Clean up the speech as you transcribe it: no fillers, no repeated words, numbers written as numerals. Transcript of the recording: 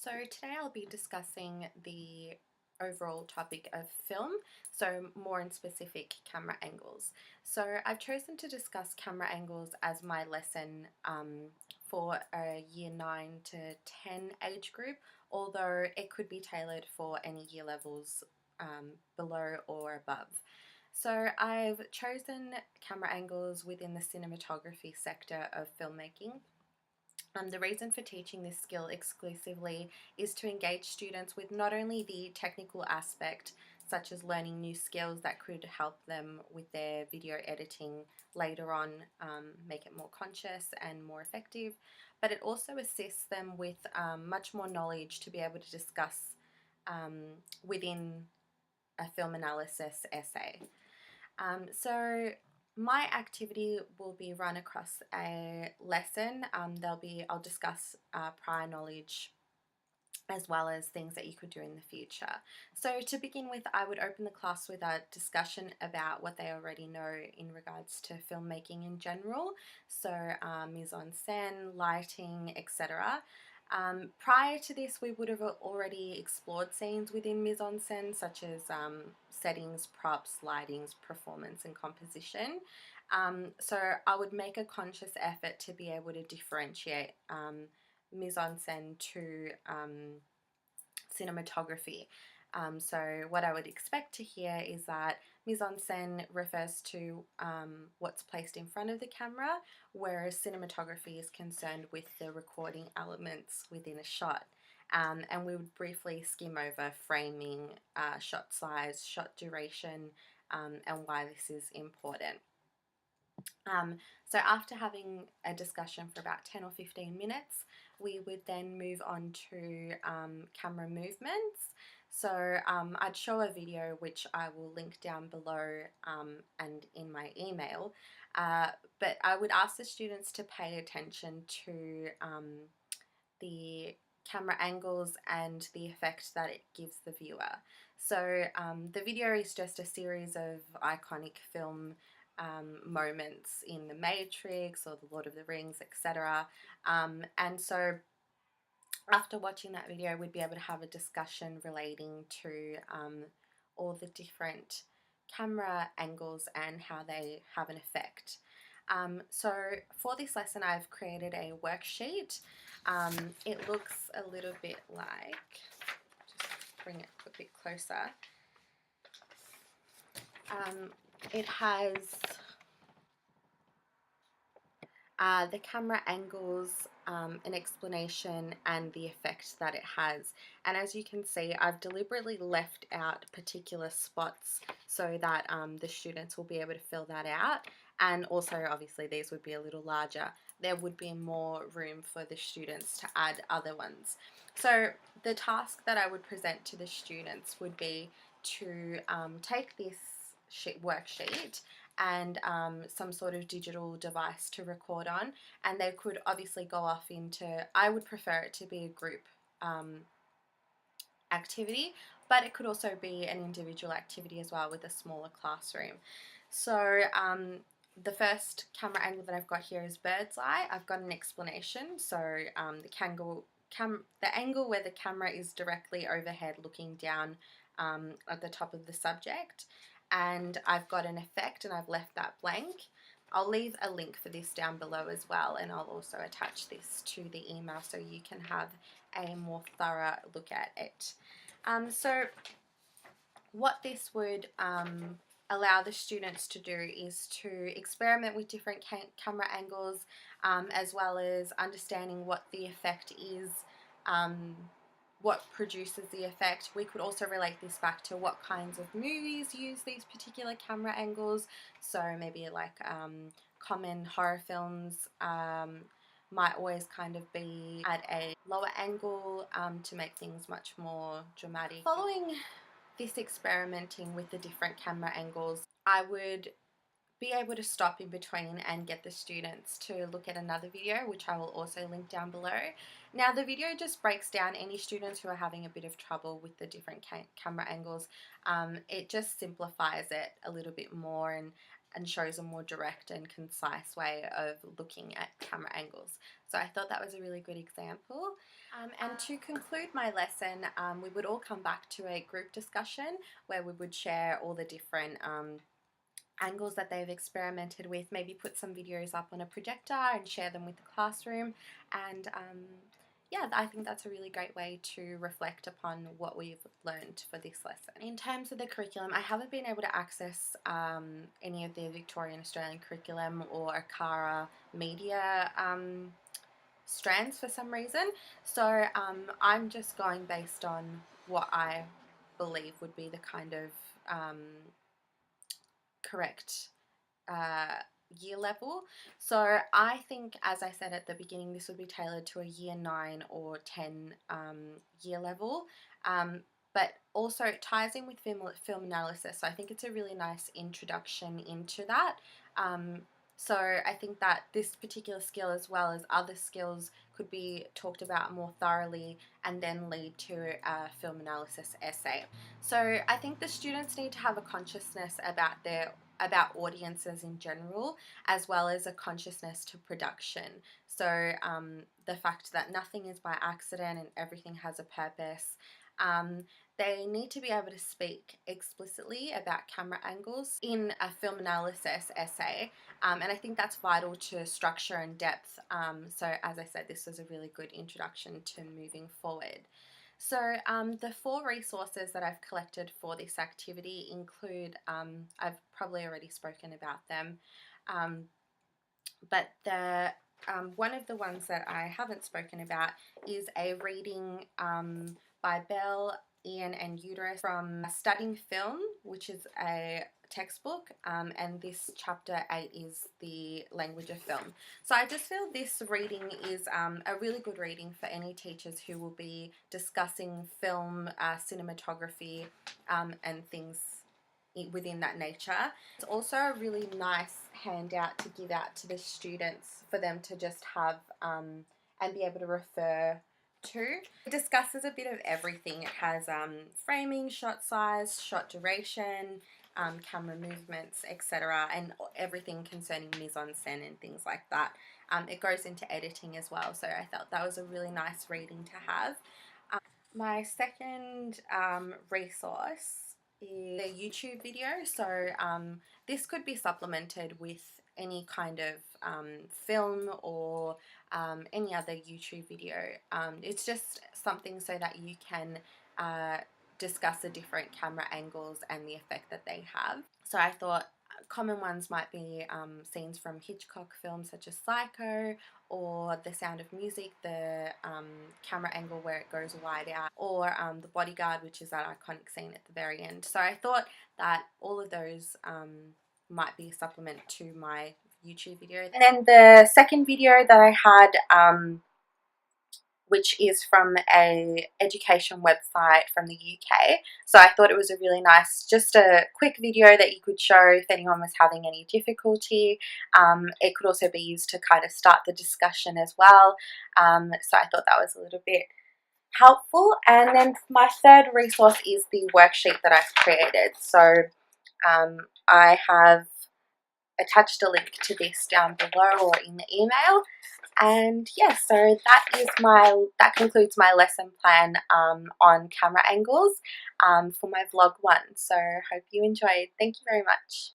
So today I'll be discussing the overall topic of film, so more in specific camera angles. So I've chosen to discuss camera angles as my lesson for a year 9 to 10 age group, although it could be tailored for any year levels below or above. So I've chosen camera angles within the cinematography sector of filmmaking. The reason for teaching this skill exclusively is to engage students with not only the technical aspect, such as learning new skills that could help them with their video editing later on, make it more conscious and more effective, but it also assists them with much more knowledge to be able to discuss within a film analysis essay. So my activity will be run across a lesson. I'll discuss prior knowledge as well as things that you could do in the future. So to begin with, I would open the class with a discussion about what they already know in regards to filmmaking in general. So mise-en-scène, lighting, etc. Prior to this, we would have already explored scenes within mise-en-scène, such as settings, props, lightings, performance, and composition. So I would make a conscious effort to be able to differentiate mise-en-scène to cinematography. So what I would expect to hear is that mise-en-scène refers to what's placed in front of the camera, whereas cinematography is concerned with the recording elements within a shot. And we would briefly skim over framing, shot size, shot duration, and why this is important. So after having a discussion for about 10 or 15 minutes, we would then move on to camera movements. So I'd show a video which I will link down below and in my email, but I would ask the students to pay attention to the camera angles and the effect that it gives the viewer. So the video is just a series of iconic film moments in The Matrix or The Lord of the Rings, etc. And so after watching that video, we'd be able to have a discussion relating to all the different camera angles and how they have an effect. So for this lesson, I've created a worksheet. It looks a little bit like, just bring it a bit closer. It has the camera angles, an explanation, and the effect that it has. And as you can see, I've deliberately left out particular spots so that the students will be able to fill that out. And also, obviously, these would be a little larger. There would be more room for the students to add other ones. So the task that I would present to the students would be to take this worksheet and some sort of digital device to record on, and they could obviously go off into, I would prefer it to be a group activity, but it could also be an individual activity as well with a smaller classroom. So the first camera angle that I've got here is bird's eye. I've got an explanation. So the angle where the camera is directly overhead looking down at the top of the subject, and I've got an effect and I've left that blank. I'll leave a link for this down below as well, and I'll also attach this to the email so you can have a more thorough look at it. So what this would allow the students to do is to experiment with different camera angles, as well as understanding what the effect is, what produces the effect. We could also relate this back to what kinds of movies use these particular camera angles. So maybe like common horror films might always kind of be at a lower angle to make things much more dramatic. Following this experimenting with the different camera angles, I would be able to stop in between and get the students to look at another video, which I will also link down below. Now the video just breaks down any students who are having a bit of trouble with the different camera angles. It just simplifies it a little bit more, and and shows a more direct and concise way of looking at camera angles. So I thought that was a really good example. And to conclude my lesson, we would all come back to a group discussion where we would share all the different angles that they've experimented with, maybe put some videos up on a projector and share them with the classroom. And yeah, I think that's a really great way to reflect upon what we've learned for this lesson. In terms of the curriculum, I haven't been able to access any of the Victorian Australian curriculum or ACARA media strands for some reason, so I'm just going based on what I believe would be the kind of correct year level. So I think, as I said at the beginning, this would be tailored to a year 9 or 10 year level, but also it ties in with film analysis, so I think it's a really nice introduction into that. So I think that this particular skill, as well as other skills, could be talked about more thoroughly and then lead to a film analysis essay. So I think the students need to have a consciousness about audiences in general, as well as a consciousness to production. So the fact that nothing is by accident and everything has a purpose. They need to be able to speak explicitly about camera angles in a film analysis essay, and I think that's vital to structure and depth. So as I said, this was a really good introduction to moving forward. So the 4 resources that I've collected for this activity include, I've probably already spoken about them, but one of the ones that I haven't spoken about is a reading by Bell, Ian and Udris from Studying Film, which is a textbook, and this chapter 8 is the language of film. So I just feel this reading is a really good reading for any teachers who will be discussing film, cinematography, and things within that nature. It's also a really nice handout to give out to the students for them to just have and be able to refer to. It discusses a bit of everything. It has framing, shot size, shot duration, camera movements, etc., and everything concerning mise-en-scène and things like that. It goes into editing as well, so I felt that was a really nice reading to have. My second resource is a YouTube video. So this could be supplemented with any kind of film or any other YouTube video. It's just something so that you can discuss the different camera angles and the effect that they have. So I thought common ones might be scenes from Hitchcock films such as Psycho, or The Sound of Music, the camera angle where it goes wide out, or The Bodyguard, which is that iconic scene at the very end. So I thought that all of those might be a supplement to my YouTube video. And then the second video that I had, which is from a education website from the UK. So I thought it was a really nice, just a quick video that you could show if anyone was having any difficulty. It could also be used to kind of start the discussion as well. So I thought that was a little bit helpful. And then my third resource is the worksheet that I've created. So I have attached a link to this down below or in the email. And yeah, so that concludes my lesson plan on camera angles for my vlog 1. So hope you enjoyed. Thank you very much.